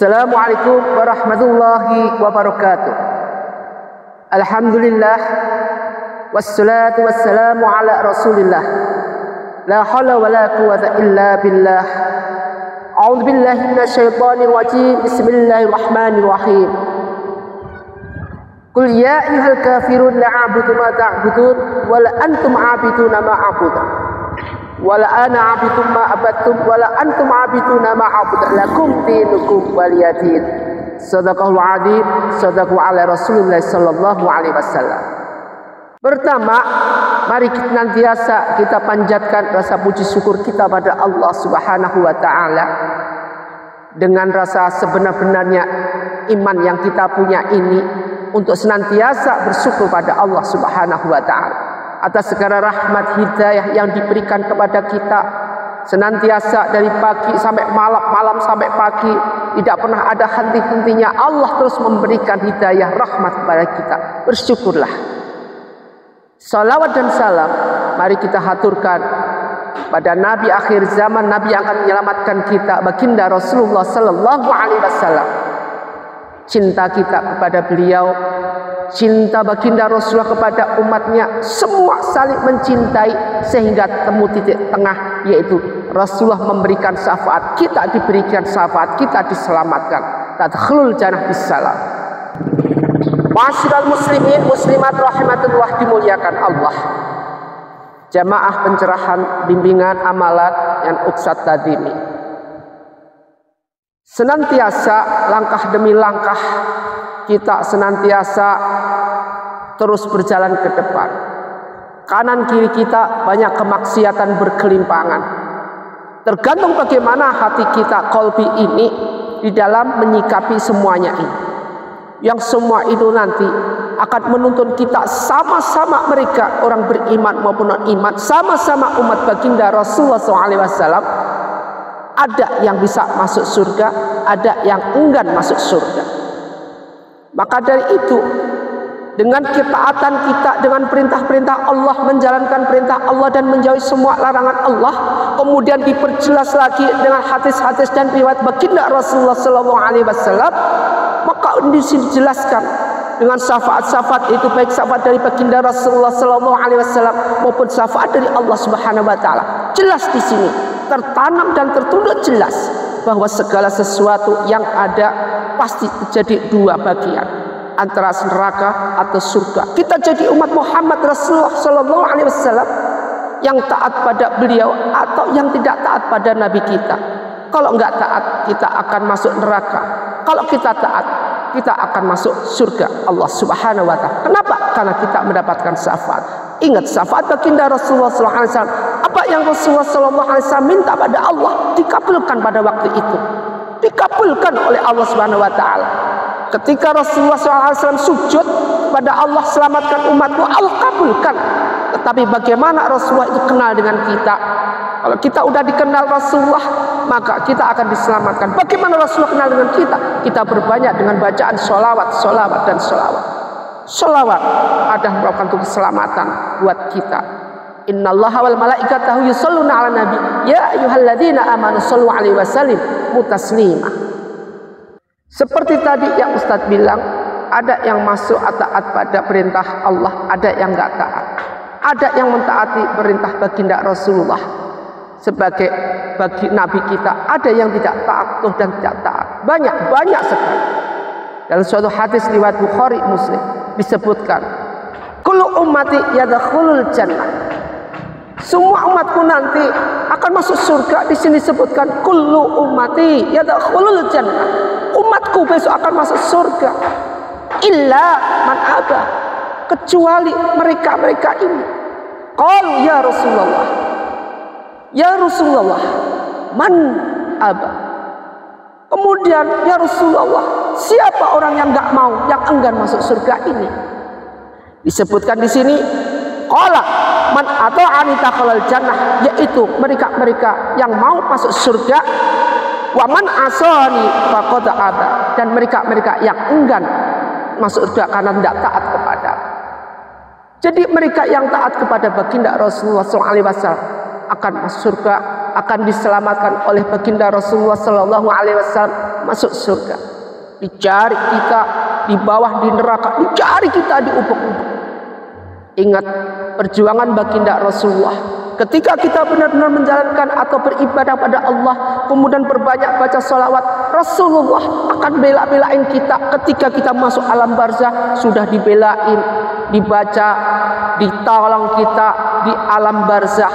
Assalamualaikum warahmatullahi wabarakatuh. Alhamdulillah wassalatu wassalamu ala rasulillah. La hawla wa la quwwata illa billah. A'udzu billahi minasyaitonir rajim. Bismillahirrahmanirrahim. Qul ya ayyuhal kafirun la a'budu ma ta'budun wa la antum 'abiduna ma a'budu. Wala ana abidum ma abattum wala antum abiduna ma abud lakum dinukum waliyadin. Shadaqallahul adzim. Shadaqu ala Rasulillah sallallahu alaihi wasallam. Pertama, mari kita nantiasa kita panjatkan rasa puji syukur kita pada Allah Subhanahu wa taala dengan rasa sebenar-benarnya iman yang kita punya ini untuk senantiasa bersyukur pada Allah Subhanahu wa taala atas segala rahmat hidayah yang diberikan kepada kita senantiasa dari pagi sampai malam, malam sampai pagi, tidak pernah ada henti-hentinya. Allah terus memberikan hidayah rahmat kepada kita. Bersyukurlah. Salawat dan salam mari kita haturkan pada Nabi akhir zaman, Nabi yang akan menyelamatkan kita, baginda Rasulullah sallallahu alaihi wasallam. Cinta kita kepada beliau, cinta baginda Rasulullah kepada umatnya, semua saling mencintai sehingga temu titik tengah, yaitu Rasulullah memberikan syafaat, kita diberikan syafaat, kita diselamatkan. Tadkhulul jannah bisalam. Ma'asyiral muslimin muslimat rahimatullah, dimuliakan Allah. Jamaah pencerahan bimbingan amalan yang Uqsat Tadimi. Senantiasa langkah demi langkah kita senantiasa terus berjalan ke depan. Kanan kiri kita banyak kemaksiatan berkelimpangan. Tergantung bagaimana hati kita, kolbi ini, di dalam menyikapi semuanya ini. Yang semua itu nanti akan menuntun kita sama-sama, mereka orang beriman maupun non-iman, sama-sama umat baginda Rasulullah SAW. Ada yang bisa masuk surga, ada yang enggan masuk surga. Maka dari itu, dengan ketaatan kita, dengan perintah-perintah Allah, menjalankan perintah Allah dan menjauhi semua larangan Allah, kemudian diperjelas lagi dengan hadis-hadis dan riwayat baginda Rasulullah SAW, maka dijelaskan dengan syafaat-syafaat itu, baik syafaat dari baginda Rasulullah SAW maupun syafaat dari Allah Subhanahu Wa Taala. Jelas di sini, tertanam dan tertunduk jelas bahwa segala sesuatu yang ada pasti terjadi dua bagian, antara neraka atau surga. Kita jadi umat Muhammad Rasulullah Sallallahu Alaihi Wasallam yang taat pada beliau atau yang tidak taat pada Nabi kita. Kalau enggak taat, kita akan masuk neraka. Kalau kita taat, kita akan masuk surga Allah Subhanahu Wa Taala. Kenapa? Karena kita mendapatkan syafaat. Ingat syafaat baginda Rasulullah Sallallahu Alaihi Wasallam. Apa yang Rasulullah Sallallahu Alaihi Wasallam minta pada Allah dikabulkan pada waktu itu. Dikabulkan oleh Allah Subhanahu Wa Taala. Ketika Rasulullah SAW sujud kepada Allah, selamatkan umatmu, Allah kabulkan. Tetapi bagaimana Rasulullah itu kenal dengan kita? Kalau kita udah dikenal Rasulullah, maka kita akan diselamatkan. Bagaimana Rasulullah kenal dengan kita? Kita berbanyak dengan bacaan sholawat, sholawat dan sholawat. Sholawat ada merupakan untuk keselamatan buat kita. Innallaha wal malaikatahu yusholluna 'alan nabi ya ayyuhalladzina amanu shollu 'alaihi wa sallimu taslima. Seperti tadi yang Ustadz bilang, ada yang masuk taat pada perintah Allah, ada yang enggak taat. Ada yang mentaati perintah baginda Rasulullah sebagai bagi nabi kita, ada yang tidak taat dan tidak taat. Banyak sekali. Dalam suatu hadis riwayat Bukhari Muslim disebutkan, kullu ummati yadkhulul jannah. Semua umatku nanti akan masuk surga. Di sini disebutkan kullu ummati yadkhulul jannah. Umatku besok akan masuk surga. Illa man aba, kecuali mereka-mereka ini. Qalu ya Rasulullah. Ya Rasulullah, man aba. Kemudian ya Rasulullah, siapa orang yang enggak mau, yang enggan masuk surga ini? Disebutkan di sini, qala man ata'ani dakhalal jannah, yaitu mereka-mereka yang mau masuk surga, wa man asani faqad aba, dan mereka-mereka yang enggan masuk surga karena tidak taat kepada. Jadi mereka yang taat kepada baginda Rasulullah SAW akan masuk surga, akan diselamatkan oleh baginda Rasulullah SAW masuk surga. Dicari kita di bawah di neraka, dicari kita di ubek-ubek. Ingat perjuangan baginda Rasulullah. Ketika kita benar-benar menjalankan atau beribadah pada Allah, kemudian berbanyak baca sholawat, Rasulullah akan bela-belain kita. Ketika kita masuk alam barzah, sudah dibelain, dibaca, ditolong kita di alam barzah,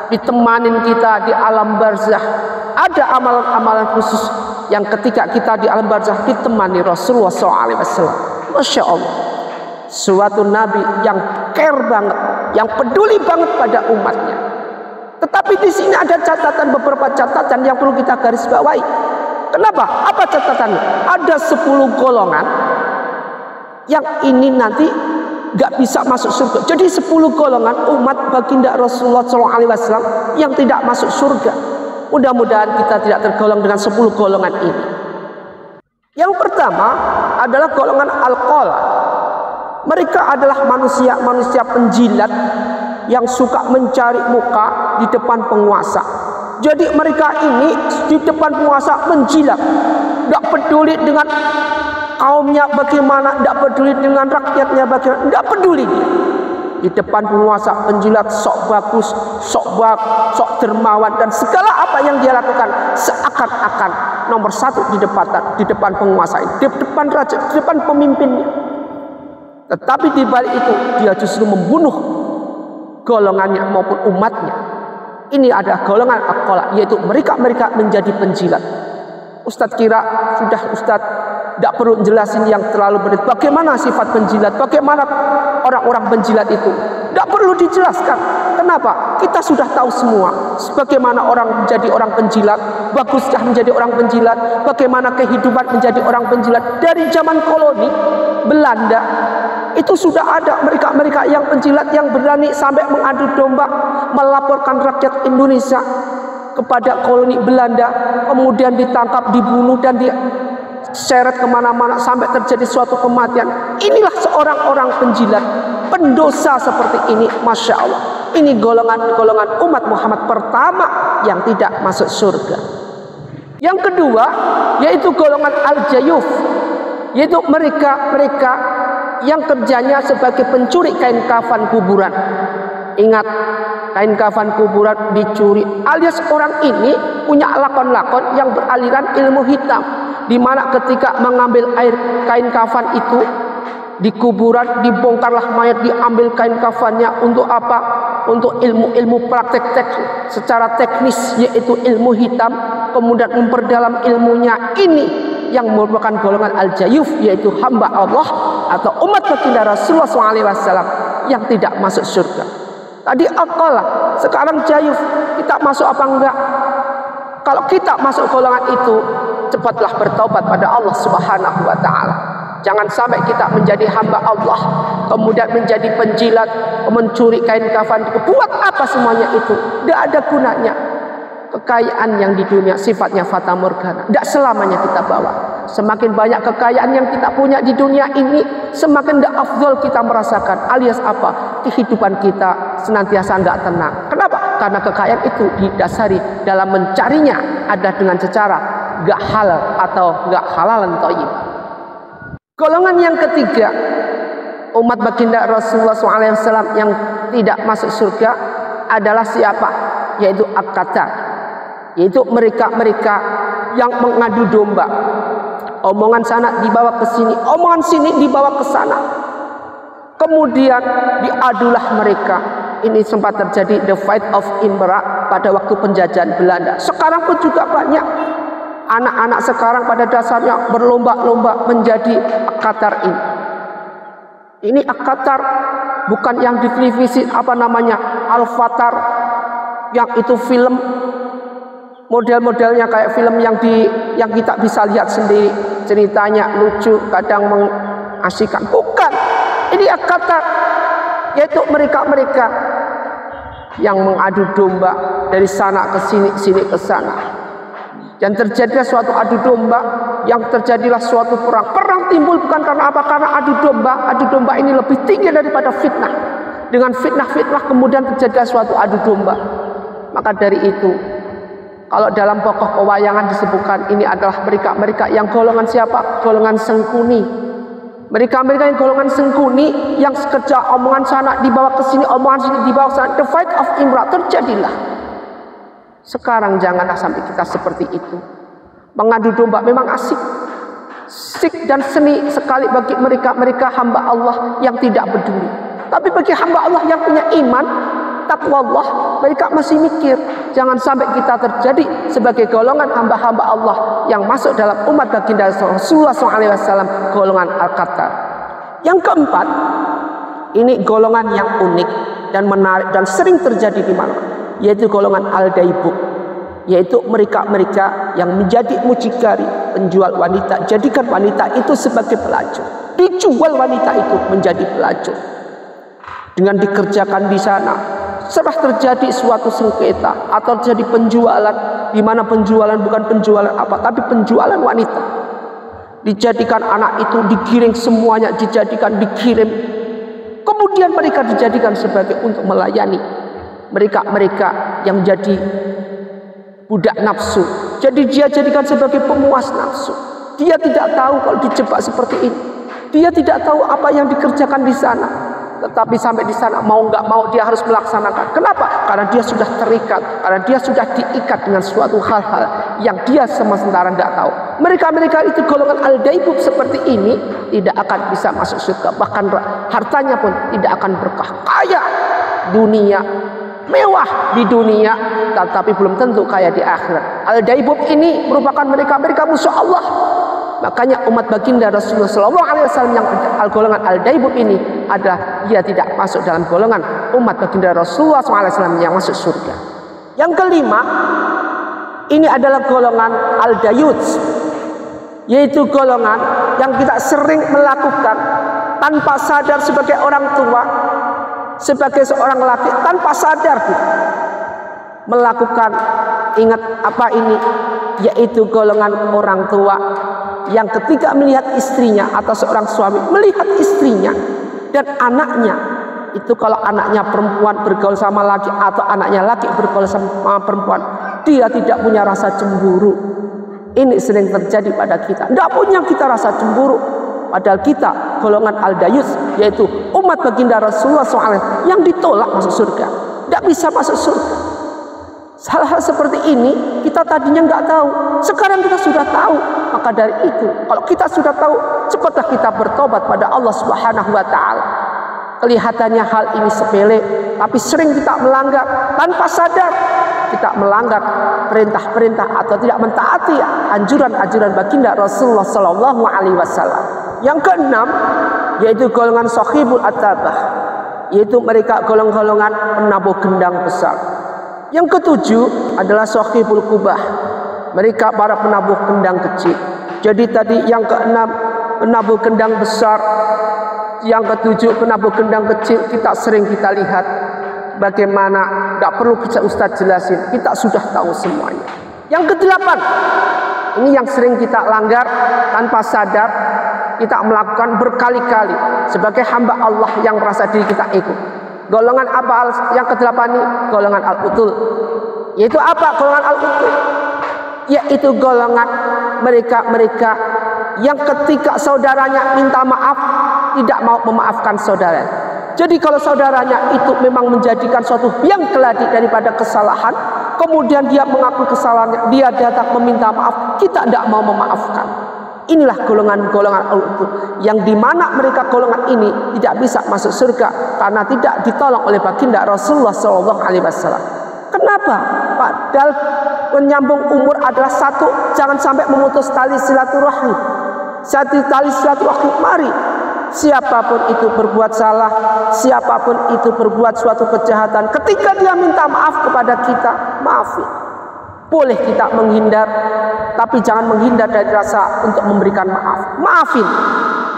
ditemanin kita di alam barzah. Ada amalan-amalan khusus yang ketika kita di alam barzah ditemani Rasulullah SAW. Masya Allah, suatu nabi yang care banget, yang peduli banget pada umatnya. Tetapi di sini ada catatan, beberapa catatan yang perlu kita garis bawahi. Kenapa? Apa catatannya? Ada 10 golongan yang ini nanti gak bisa masuk surga. Jadi 10 golongan umat baginda Rasulullah SAW yang tidak masuk surga. Mudah-mudahan kita tidak tergolong dengan 10 golongan ini. Yang pertama adalah golongan al-qala. Mereka adalah manusia-manusia penjilat yang suka mencari muka di depan penguasa. Jadi mereka ini di depan penguasa menjilat, tidak peduli dengan kaumnya bagaimana, tidak peduli dengan rakyatnya bagaimana, tidak peduli dia. Di depan penguasa penjilat, sok bagus, sok dermawan, dan segala apa yang dia lakukan seakan-akan nomor 1 di depan penguasa ini, di depan raja, di depan pemimpinnya. Tetapi di balik itu dia justru membunuh golongannya maupun umatnya. Ini adalah golongan al-qala, yaitu mereka menjadi penjilat. Ustadz kira sudah Ustadz tidak perlu jelasin yang terlalu berat. Bagaimana sifat penjilat? Bagaimana orang-orang penjilat itu? Tidak perlu dijelaskan. Kenapa? Kita sudah tahu semua. Bagaimana orang menjadi orang penjilat? Baguskah menjadi orang penjilat? Bagaimana kehidupan menjadi orang penjilat? Dari zaman koloni Belanda itu sudah ada mereka yang penjilat yang berani sampai mengadu domba, melaporkan rakyat Indonesia kepada koloni Belanda, kemudian ditangkap, dibunuh, dan diseret kemana-mana sampai terjadi suatu kematian. Inilah seorang orang penjilat, pendosa seperti ini. Masya Allah, ini golongan umat Muhammad pertama yang tidak masuk surga. Yang kedua yaitu golongan al-jayuf, yaitu mereka yang kerjanya sebagai pencuri kain kafan kuburan. Ingat, kain kafan kuburan dicuri, alias orang ini punya lakon-lakon yang beraliran ilmu hitam, di mana ketika mengambil air kain kafan itu di kuburan, dibongkarlah mayat, diambil kain kafannya untuk apa? Untuk ilmu praktek secara teknis, yaitu ilmu hitam, kemudian memperdalam ilmunya. Ini yang merupakan golongan al-jayuf, yaitu hamba Allah atau umat baginda Rasulullah SAW yang tidak masuk surga. Tadi al-qala, sekarang jayuf. Kita masuk apa enggak? Kalau kita masuk golongan itu, cepatlah bertaubat pada Allah Subhanahu wa Ta'ala. Jangan sampai kita menjadi hamba Allah, kemudian menjadi penjilat, mencuri kain kafan. Buat apa semuanya itu? Tidak ada gunanya. Kekayaan yang di dunia sifatnya fata morgana, tidak selamanya kita bawa. Semakin banyak kekayaan yang kita punya di dunia ini, semakin tidak afdol kita merasakan, alias apa? Kehidupan kita senantiasa nggak tenang. Kenapa? Karena kekayaan itu didasari dalam mencarinya ada dengan secara nggak halal atau nggak halalan thayyib. Golongan yang ketiga, umat baginda Rasulullah SAW yang tidak masuk surga adalah siapa? Yaitu ak-qatar, yaitu mereka yang mengadu domba. Omongan sana dibawa ke sini, omongan sini dibawa ke sana. Kemudian diadulah mereka. Ini sempat terjadi the fight of Inbara pada waktu penjajahan Belanda. Sekarang pun juga banyak anak-anak sekarang pada dasarnya berlomba-lomba menjadi ak-qatar ini. Ini ak-qatar bukan yang di televisi apa namanya Al-Fatar, yang itu film model-modelnya kayak film yang kita bisa lihat sendiri, ceritanya lucu, kadang mengasihkan. Bukan, ini ak-qatar, yaitu mereka yang mengadu domba dari sana ke sini ke sana. Dan terjadilah suatu adu domba, yang terjadilah suatu perang. Perang timbul bukan karena apa? Karena adu domba ini lebih tinggi daripada fitnah. Dengan fitnah kemudian terjadilah suatu adu domba. Maka dari itu Kalau dalam pokok pewayangan disebutkan ini adalah mereka yang golongan siapa? Golongan sengkuni. Mereka yang golongan sengkuni, yang sekerja omongan sana dibawa ke sini, omongan sini dibawa ke sana. The fight of Imrah terjadilah. Sekarang janganlah sampai kita seperti itu. Mengadu domba memang asik dan seni sekali bagi mereka hamba Allah yang tidak peduli. Tapi bagi hamba Allah yang punya iman, takwa Allah, mereka masih mikir. Jangan sampai kita terjadi sebagai golongan hamba-hamba Allah yang masuk dalam umat baginda Rasulullah SAW, golongan Al-Qatar. Yang keempat, ini golongan yang unik dan menarik dan sering terjadi di mana, yaitu golongan Al-Daibub, yaitu mereka yang menjadi mucikari, penjual wanita, jadikan wanita itu sebagai pelacur, dijual wanita itu menjadi pelacur. Dengan dikerjakan di sana, setelah terjadi suatu sengketa atau terjadi penjualan, di mana penjualan bukan penjualan apa, tapi penjualan wanita. Dijadikan anak itu digiring semuanya, dikirim. Kemudian mereka dijadikan sebagai untuk melayani mereka yang menjadi budak nafsu. Jadi dia jadikan sebagai pemuas nafsu. Dia tidak tahu kalau dijebak seperti ini. Dia tidak tahu apa yang dikerjakan di sana. Tetapi sampai di sana mau nggak mau dia harus melaksanakan. Kenapa? Karena dia sudah terikat, karena dia sudah diikat dengan suatu hal-hal yang dia sementara nggak tahu. Mereka itu golongan Al-Daibub seperti ini tidak akan bisa masuk surga, bahkan hartanya pun tidak akan berkah. Kaya dunia, mewah di dunia, tetapi belum tentu kaya di akhirat. Al-Daibub ini merupakan mereka musuh Allah. Makanya umat baginda Rasulullah SAW yang golongan Al-Daibub ini adalah dia tidak masuk dalam golongan umat baginda Rasulullah SAW yang masuk surga. Yang kelima, ini adalah golongan Al-Dayuts, yaitu golongan yang kita sering melakukan tanpa sadar sebagai orang tua, sebagai seorang laki, tanpa sadar melakukan, ingat apa ini, yaitu golongan orang tua yang ketika melihat istrinya atau seorang suami melihat istrinya dan anaknya itu, kalau anaknya perempuan bergaul sama laki atau anaknya laki bergaul sama perempuan, dia tidak punya rasa cemburu. Ini sering terjadi pada kita. Tidak punya kita rasa cemburu, padahal kita golongan Al-Dayuts, yaitu umat baginda Rasulullah SAW yang ditolak masuk surga, tidak bisa masuk surga. Hal-hal seperti ini kita tadinya nggak tahu, sekarang kita sudah tahu. Maka dari itu, kalau kita sudah tahu, cepatlah kita bertobat pada Allah Subhanahu wa Ta'ala. Kelihatannya hal ini sepele, tapi sering kita melanggar tanpa sadar. Kita melanggar perintah-perintah atau tidak mentaati anjuran-anjuran baginda Rasulullah Sallallahu Alaihi Wasallam. Yang keenam, yaitu golongan Sohibul Atabah, yaitu mereka golongan penabuh gendang besar. Yang ketujuh adalah Sohibul Kubah, mereka para penabuh gendang kecil. Jadi tadi yang keenam penabuh gendang besar, yang ketujuh penabuh gendang kecil. Kita sering kita lihat bagaimana, nggak perlu kita Ustadz jelasin, kita sudah tahu semuanya. Yang kedelapan, ini yang sering kita langgar tanpa sadar, kita melakukan berkali-kali sebagai hamba Allah yang merasa diri kita ikut. Golongan apa yang kedelapan ini? Golongan Al-Utul. Yaitu apa golongan Al-Utul? Yaitu golongan mereka yang ketika saudaranya minta maaf tidak mau memaafkan saudara. Jadi kalau saudaranya itu memang menjadikan suatu yang keladi daripada kesalahan, kemudian dia mengakui kesalahannya, dia datang meminta maaf, kita tidak mau memaafkan. Inilah golongan-golongan Al-Utul, yang dimana mereka golongan ini tidak bisa masuk surga karena tidak ditolong oleh baginda Rasulullah SAW. Kenapa? Padahal menyambung umur adalah satu, jangan sampai memutus tali silaturahmi. Tali silaturahmi, mari siapapun itu berbuat salah, siapapun itu berbuat suatu kejahatan, ketika dia minta maaf kepada kita, maafin. Boleh kita menghindar, tapi jangan menghindar dari rasa untuk memberikan maaf. Maafin.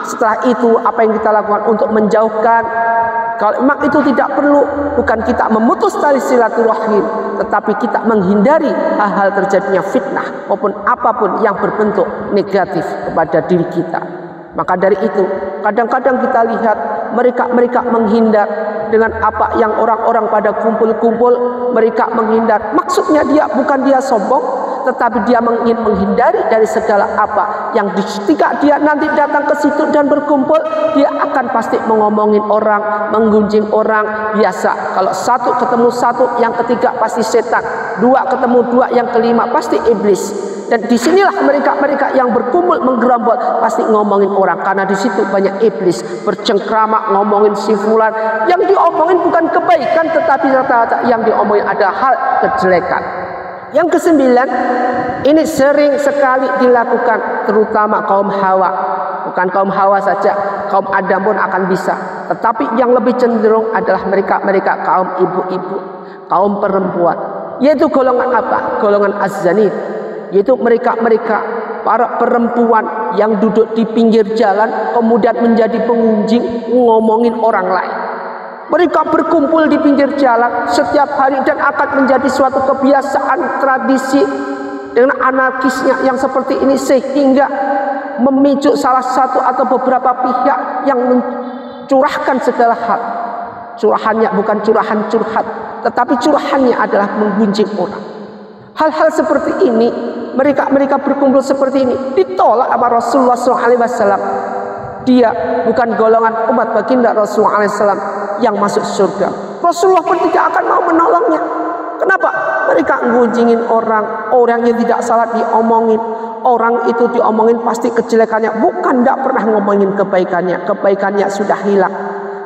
Setelah itu apa yang kita lakukan untuk menjauhkan, kalau memang itu tidak perlu, bukan kita memutus tali silaturahim, tetapi kita menghindari hal-hal terjadinya fitnah maupun apapun yang berbentuk negatif kepada diri kita. Maka dari itu, kadang-kadang kita lihat mereka menghindar dengan apa yang orang-orang pada kumpul-kumpul, mereka menghindar. Maksudnya bukan dia sombong, tetapi dia ingin menghindari dari segala apa yang ketika dia nanti datang ke situ dan berkumpul, dia akan pasti mengomongin orang, menggunjing orang. Biasa kalau satu ketemu satu, yang ketiga pasti setan, dua ketemu dua, yang kelima pasti iblis. Dan disinilah mereka yang berkumpul menggerombol pasti ngomongin orang, karena di situ banyak iblis bercengkrama ngomongin si fulan. Yang diomongin bukan kebaikan, tetapi rata-rata yang diomongin ada hal kejelekan. Yang kesembilan, ini sering sekali dilakukan terutama kaum Hawa. Bukan kaum Hawa saja, kaum Adam pun akan bisa. Tetapi yang lebih cenderung adalah mereka kaum ibu-ibu, kaum perempuan. Yaitu golongan apa? Golongan az-zanid. Yaitu mereka para perempuan yang duduk di pinggir jalan kemudian menjadi pengunjing ngomongin orang lain. Mereka berkumpul di pinggir jalan setiap hari dan akan menjadi suatu kebiasaan tradisi dengan anarkisnya yang seperti ini, sehingga memicu salah satu atau beberapa pihak yang mencurahkan segala hal. Curahannya bukan curahan curhat, tetapi curahannya adalah menggunjing orang. Hal-hal seperti ini, mereka berkumpul seperti ini ditolak sama Rasulullah SAW. Dia bukan golongan umat baginda Rasulullah SAW yang masuk surga. Rasulullah pun tidak akan mau menolongnya. Kenapa? Mereka ngunjingin orang yang tidak salah diomongin. Orang itu diomongin pasti kejelekannya, bukan tidak pernah ngomongin kebaikannya sudah hilang.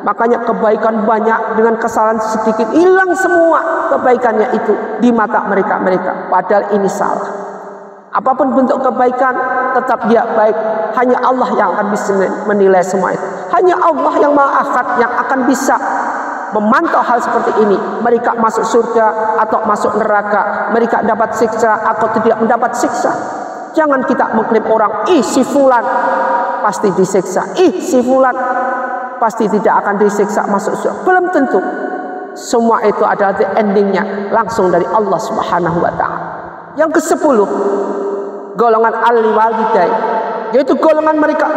Makanya kebaikan banyak dengan kesalahan sedikit hilang semua kebaikannya itu di mata mereka. Padahal ini salah. Apapun bentuk kebaikan tetap dia baik. Hanya Allah yang akan bisa menilai semua itu. Hanya Allah yang Maha Ahad yang akan bisa memantau hal seperti ini. Mereka masuk surga atau masuk neraka, mereka dapat siksa atau tidak mendapat siksa. Jangan kita mengklaim orang, si fulan pasti disiksa, si fulan pasti tidak akan disiksa masuk surga. Belum tentu. Semua itu adalah endingnya langsung dari Allah Subhanahu wa Ta'ala. Yang ke-10, golongan al-walidain, yaitu golongan mereka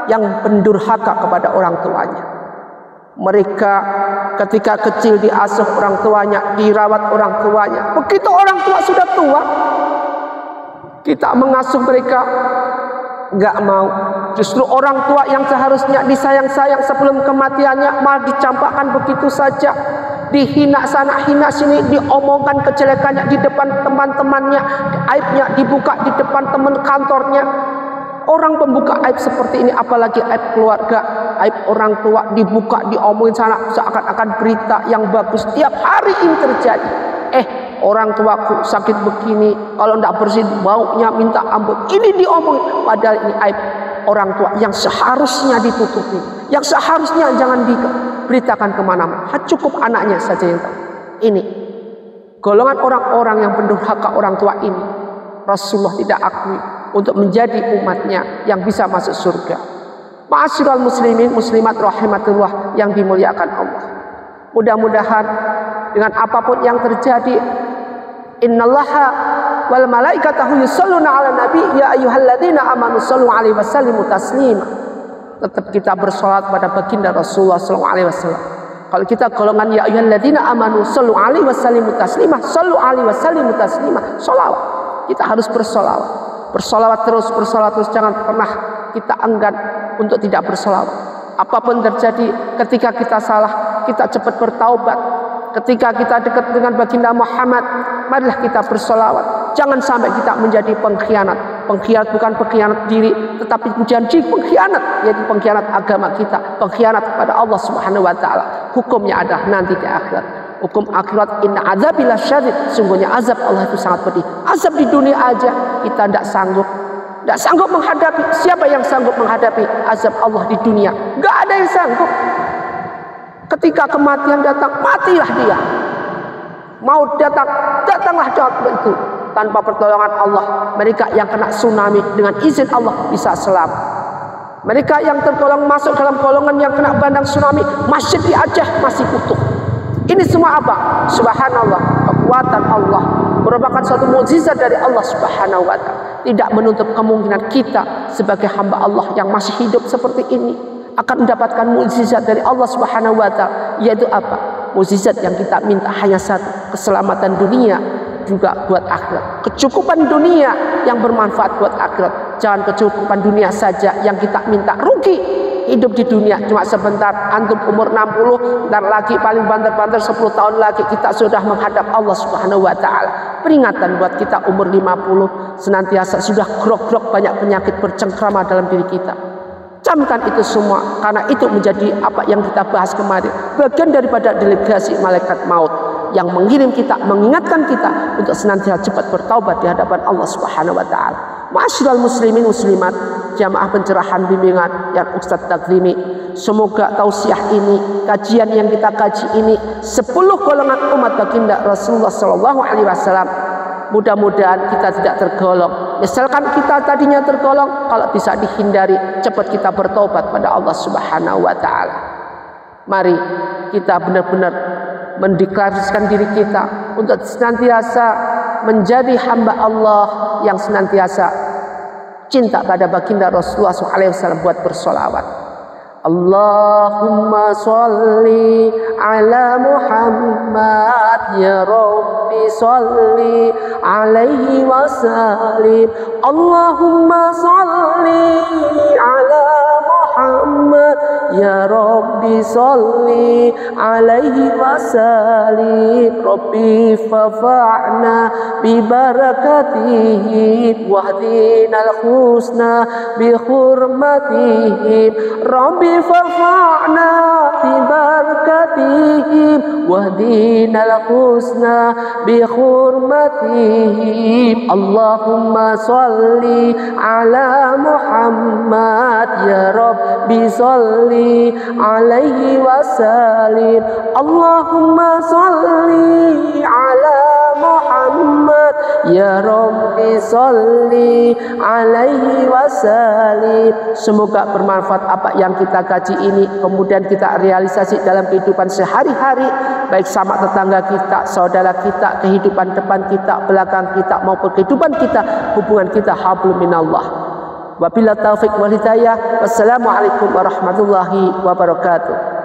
yang pendurhaka kepada orang tuanya. Mereka ketika kecil diasuh orang tuanya, dirawat orang tuanya. Begitu orang tua sudah tua, kita mengasuh mereka nggak mau. Justru orang tua yang seharusnya disayang-sayang sebelum kematiannya malah dicampakkan begitu saja, dihina sana hina sini, diomongkan kejelekannya di depan teman-temannya, aibnya dibuka di depan teman kantornya. Orang pembuka aib seperti ini, apalagi aib keluarga, aib orang tua dibuka, diomongin sana seakan-akan berita yang bagus. Tiap hari ini terjadi. Orang tuaku sakit begini, kalau tidak bersih baunya minta ampun. Ini diomongin, padahal ini aib orang tua yang seharusnya ditutupi, yang seharusnya jangan diberitakan kemana-mana. Cukup anaknya saja yang tahu. Ini golongan orang-orang yang pendurhaka orang tua ini, Rasulullah tidak akui untuk menjadi umatnya yang bisa masuk surga. Ma'asyiral muslimin muslimat rahimatullah yang dimuliakan Allah. Mudah-mudahan dengan apapun yang terjadi, innallaha wal malaikatahu yusholluna 'alan nabi ya ayyuhalladzina amanu shollu 'alaihi wasallimu taslima. Tetap kita bersolat pada baginda Rasulullah sallallahu alaihi wasallam. Kalau kita golongan ya ayyuhalladzina amanu shollu 'alaihi wasallimu taslima, shollu 'alaihi wasallimu taslima, sholawat. Kita harus bersolawat. Bersolawat terus, jangan pernah kita enggan untuk tidak bersolawat. Apapun terjadi, ketika kita salah, kita cepat bertaubat. Ketika kita dekat dengan baginda Muhammad, marilah kita bersolawat. Jangan sampai kita menjadi pengkhianat. Pengkhianat bukan pengkhianat diri, tetapi menjadi pengkhianat, yaitu pengkhianat agama kita, pengkhianat kepada Allah Subhanahu wa Ta'ala. Hukumnya adalah nanti di akhirat. Hukum akhirat, inna azabillah syadid, sungguhnya azab Allah itu sangat pedih. Azab di dunia aja kita tidak sanggup menghadapi. Siapa yang sanggup menghadapi azab Allah di dunia? Gak ada yang sanggup. Ketika kematian datang, matilah dia. Mau datanglah jawab itu. Tanpa pertolongan Allah, mereka yang kena tsunami dengan izin Allah bisa selamat. Mereka yang tergolong masuk dalam golongan yang kena bandang tsunami, masjid di Aceh masih utuh. Ini semua apa? Subhanallah, kekuatan Allah merupakan suatu mukjizat dari Allah Subhanahu wa Ta'ala. Tidak menutup kemungkinan kita sebagai hamba Allah yang masih hidup seperti ini akan mendapatkan mukjizat dari Allah Subhanahu wa taala. Yaitu apa? Mukjizat yang kita minta hanya satu, keselamatan dunia juga buat akhirat. Kecukupan dunia yang bermanfaat buat akhirat. Jangan kecukupan dunia saja yang kita minta. Rugi hidup di dunia cuma sebentar. Antum umur 60, dan lagi paling banter-banter 10 tahun lagi kita sudah menghadap Allah Subhanahu wa taala. Peringatan buat kita umur 50 senantiasa sudah grog-grog, banyak penyakit bercengkrama dalam diri kita. Camkan itu semua, karena itu menjadi apa yang kita bahas kemarin, bagian daripada delegasi malaikat maut yang mengirim kita, mengingatkan kita untuk senantiasa cepat bertaubat di hadapan Allah Subhanahu wa taala. Ma'asyiral muslimin muslimat, jamaah pencerahan bimbingan yang Ustadz takrimi, semoga tausiah ini, kajian yang kita kaji ini, 10 golongan umat baginda Rasulullah sallallahu alaihi wasallam, mudah-mudahan kita tidak tergolong. Misalkan kita tadinya tergolong, kalau bisa dihindari, cepat kita bertobat pada Allah Subhanahu wa taala. Mari kita benar-benar mendeklarasikan diri kita untuk senantiasa menjadi hamba Allah yang senantiasa cinta pada baginda Rasulullah SAW buat bersolawat. Allahumma sholli ala Muhammad ya Rabbi sholli alaihi wa sallim. Allahumma sholli ala Muhammad ya Rabbi sholli alaihi wa sallim. Rabbi fafa'na bi barakatihim wahdinal husna bi hurmatihim. Rabbi fafa'na bi barakatihim wahdinal husna bi hurmatihim. Allahumma sholli ala Muhammad ya Rabbi sholli alaihi wa sallim. Allahumma sholli ala Muhammad ya Rabbi sholli alaihi wa sallim. Semoga bermanfaat apa yang kita kaji ini, kemudian kita realisasi dalam kehidupan sehari-hari, baik sama tetangga kita, saudara kita, kehidupan depan kita, belakang kita, maupun kehidupan kita, hubungan kita hablum minallah. Wabillahi taufiq wal hidayah. Wassalamualaikum warahmatullahi wabarakatuh.